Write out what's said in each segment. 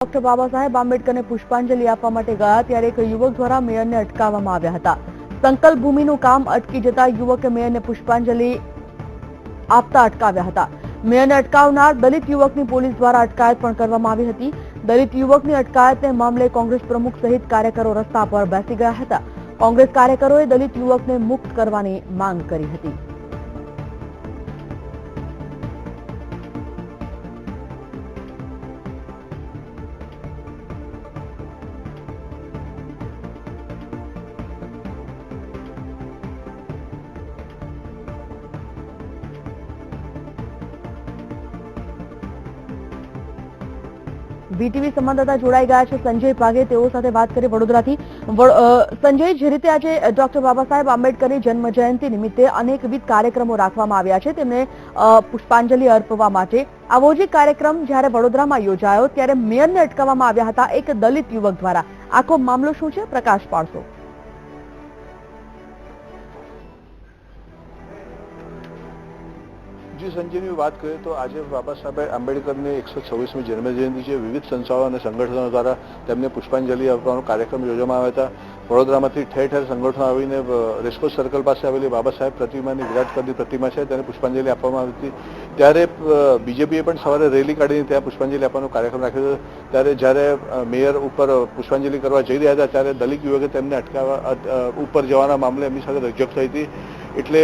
Doctor Baba Saheb આંબેડકરને પુષ્પાંજલિ આપવા માટે ગયા ત્યારે એક યુવક દ્વારા મેયરને અટકાવવામાં આવ્યા હતા। સંકલ્પ ભૂમિનું કામ અટકી જતા યુવકે મેયરને પુષ્પાંજલિ આપતા અટકાવ્યા હતા। મેયરને અટકાવનાર દલિત યુવકની પોલીસ દ્વારા અટકાયત પણ કરવામાં આવી હતી। દલિત યુવકની અટકાયતને મામલે કોંગ્રેસ પ્રમુખ સહિત કાર્યકરો રસ્તા પર બેસી ગયા હતા। કોંગ્રેસ કાર્યકરોએ દલિત યુવકને મુક્ત કરવાની માંગ કરી હતી। બીટીવી સંવાદદાતા જોડાઈ ગયા છે સંજય પાગે, તેઓ સાથે વાત કરી વડોદરાથી। સંજય, જે રીતે આજે ડોક્ટર બાબા સાહેબ આંબેડકરની જન્મ જયંતિ નિમિત્તે અનેકવિધ કાર્યક્રમો રાખવામાં આવ્યા છે તેમને પુષ્પાંજલિ અર્પવા માટે, આવો જે કાર્યક્રમ જ્યારે વડોદરામાં યોજાયો ત્યારે મેયરને અટકાવવામાં આવ્યા હતા એક દલિત યુવક દ્વારા। આખો મામલો શું છે, પ્રકાશ પાડશો? जी संजयनी बात करें तो आज बाबा साहेब आंबेडकर ने 126મી जन्मजयंती है। विविध संस्थाओं और संगठनों द्वारा तेमने पुष्पांजलि આપવાનો કાર્યક્રમ યોજવામાં આવ્યો હતો। વડોદરામાંથી ઠેર ઠેર સંગઠનો આવીને રેસકોર્સ સર્કલ પાસે આવેલી બાબા સાહેબ પ્રતિમાની વિરાટ કદની પ્રતિમા છે તેને પુષ્પાંજલિ આપવામાં આવી હતી। ત્યારે બીજેપીએ પણ સવારે રેલી કાઢીને ત્યાં પુષ્પાંજલિ આપવાનો કાર્યક્રમ રાખ્યો હતો। ત્યારે જ્યારે મેયર ઉપર પુષ્પાંજલિ કરવા જઈ રહ્યા હતા ત્યારે દલિત યુવકે તેમને અટકાવવા ઉપર જવાના મામલે એમની સાથે રકઝક થઈ હતી। એટલે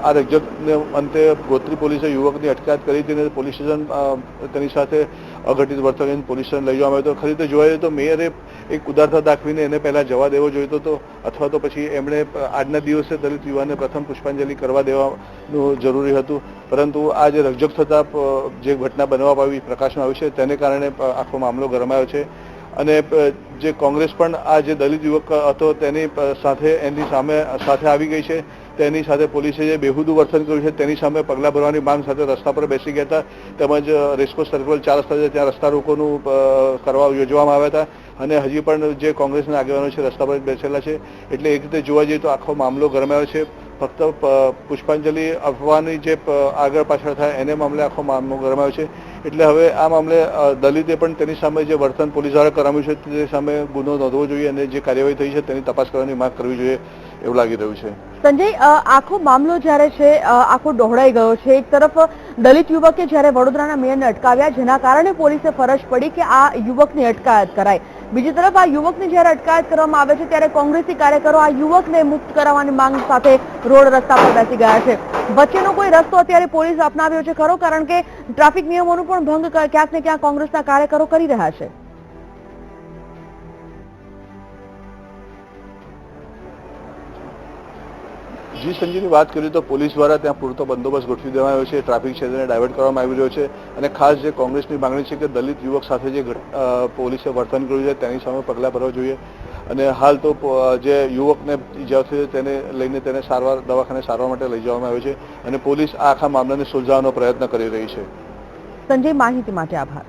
આ રકઝકને અંતે ગોત્રી પોલીસે યુવકની અટકાયત કરી હતી અને પોલીસ સ્ટેશન તેની સાથે અઘટિત વર્તન પોલીસ સ્ટેશન લઈ જવામાં આવ્યો હતો। ખરી રીતે જોવા જઈએ તો મેયરે એક ઉદારતા દાખવીને એને પહેલાં જવા દેવો જોઈતો હતો, અથવા તો પછી એમણે આજના દિવસે દલિત યુવાનને પ્રથમ પુષ્પાંજલિ કરવા દેવાનું જરૂરી હતું। પરંતુ આ જે રકઝક થતાં જે ઘટના બનવા પામી પ્રકાશમાં આવી છે તેને કારણે આખો મામલો ગરમાયો છે। અને જે કોંગ્રેસ પણ આ જે દલિત યુવક હતો તેની સાથે આવી ગઈ છે। તેની સાથે પોલીસે જે બેહુદું વર્તન કર્યું છે તેની સામે પગલાં ભરવાની માંગ સાથે રસ્તા પર બેસી ગયા હતા। તેમજ રેસકોર્સ સર્કલ 4 રસ્તા છે ત્યાં રસ્તા રોકોનું યોજવામાં આવ્યા હતા અને હજી પણ જે કોંગ્રેસના આગેવાનો છે રસ્તા પર બેસેલા છે। એટલે એક રીતે જોવા જઈએ તો આખો મામલો ગરમાયો છે। ફક્ત પુષ્પાંજલિ આપવાની જે આગળ પાછળ થાય એને મામલે આખો મામલો ગરમાયો છે। એટલે હવે આ મામલે દલિતે પણ તેની સામે જે વર્તન પોલીસ દ્વારા કરાવ્યું છે તે સામે ગુનો નોંધવો જોઈએ અને જે કાર્યવાહી થઈ છે તેની તપાસ કરવાની માંગ કરવી જોઈએ એવું લાગી રહ્યું છે। સંજય, આખો મામલો જ્યારે છે આખો દોહડાઈ ગયો છે। એક તરફ દલિત યુવકે જ્યારે વડોદરાના મેયરને અટકાવ્યા જેના કારણે પોલીસે ફરજ પડી કે આ યુવકની અટકાયત કરાય, બીજી તરફ આ યુવકની જ્યારે અટકાયત કરવામાં આવે છે ત્યારે કોંગ્રેસી કાર્યકરો આ યુવકને મુક્ત કરાવવાની માંગ સાથે રોડ રસ્તા પર બેસી ગયા છે। વચ્ચેનો કોઈ રસ્તો અત્યારે પોલીસ અપનાવ્યો છે ખરો? કારણ કે ટ્રાફિક નિયમોનું પણ ભંગ ક્યાંક ને ક્યાંક કોંગ્રેસના કાર્યકરો કરી રહ્યા છે। જી સંજયની વાત કરીએ તો પોલીસ દ્વારા ત્યાં પૂરતો બંદોબસ્ત ગોઠવી દેવામાં આવ્યો છે। ટ્રાફિક ક્ષેત્રને ડાયવર્ટ કરવામાં આવી રહ્યો છે અને ખાસ જે કોંગ્રેસની માંગણી છે કે દલિત યુવક સાથે જે પોલીસે વર્તન કર્યું છે તેની સામે પગલાં ભરવા જોઈએ। અને હાલ તો જે યુવકને ઈજાઓ થઈ છે તેને લઈને તેને દવાખાને સારવાર માટે લઈ જવામાં આવ્યો છે અને પોલીસ આખા મામલાને સુલઝાવવાનો પ્રયત્ન કરી રહી છે। સંજય, માહિતી માટે આભાર।